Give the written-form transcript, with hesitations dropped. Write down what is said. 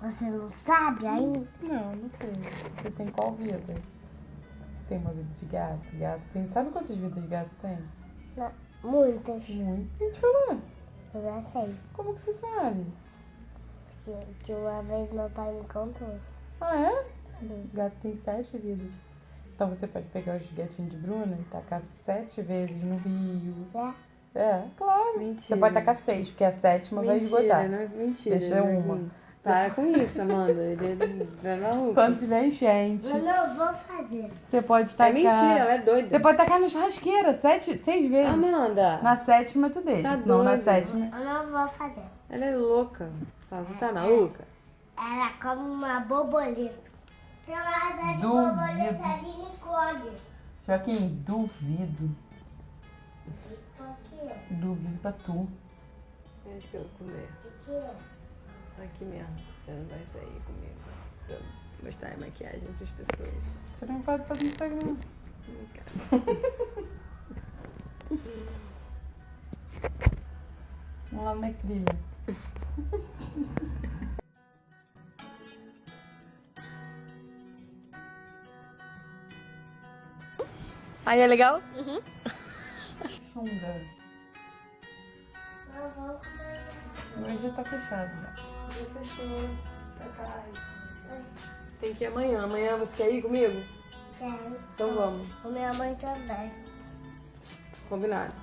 Você não sabe ainda? Não, não sei. Você tem qual vida? Você tem uma vida de gato? Gato tem. Sabe quantas vidas gato tem? Não, muitas. Muito. Quem te falou? Eu já sei. Como que você sabe? Que uma vez meu pai me contou. Ah, é? Sim. Gato tem 7 vidas. Então você pode pegar os gatinhos de Bruna e tacar 7 vezes no rio. É, claro. Mentira. Você pode tacar 6, porque a 7ª vai esgotar. Mentira, não é mentira. Deixa não é uma. mentira. Para com isso, Amanda. Ele é maluco. Quando tiver enchente, Eu não vou fazer. você pode tacar. É mentira, ela é doida. Você pode tacar na churrasqueira 6 vezes. Amanda, Na 7ª tu deixa. Tá senão na doida. 7ª. Eu não vou fazer. ela é louca. Fala, você tá maluca? Ela come uma borboleta. Tem uma de Duvido. borboleta de Nicole. Joaquim, duvido. Tô aqui. Duvido pra tu. Deixa eu comer. Aqui. Aqui mesmo. Você não vai sair comigo. Pra eu mostrar a maquiagem pras pessoas. Você não pode fazer no Instagram. Não quero. Vamos lá na minha trilha. Aí é legal? Chunga. Eu vou comer. Hoje já tá fechado já. Já fechou. Tá caro. Tem que ir amanhã. Amanhã você quer ir comigo? Quero. Então vamos. Com minha mãe também. Combinado.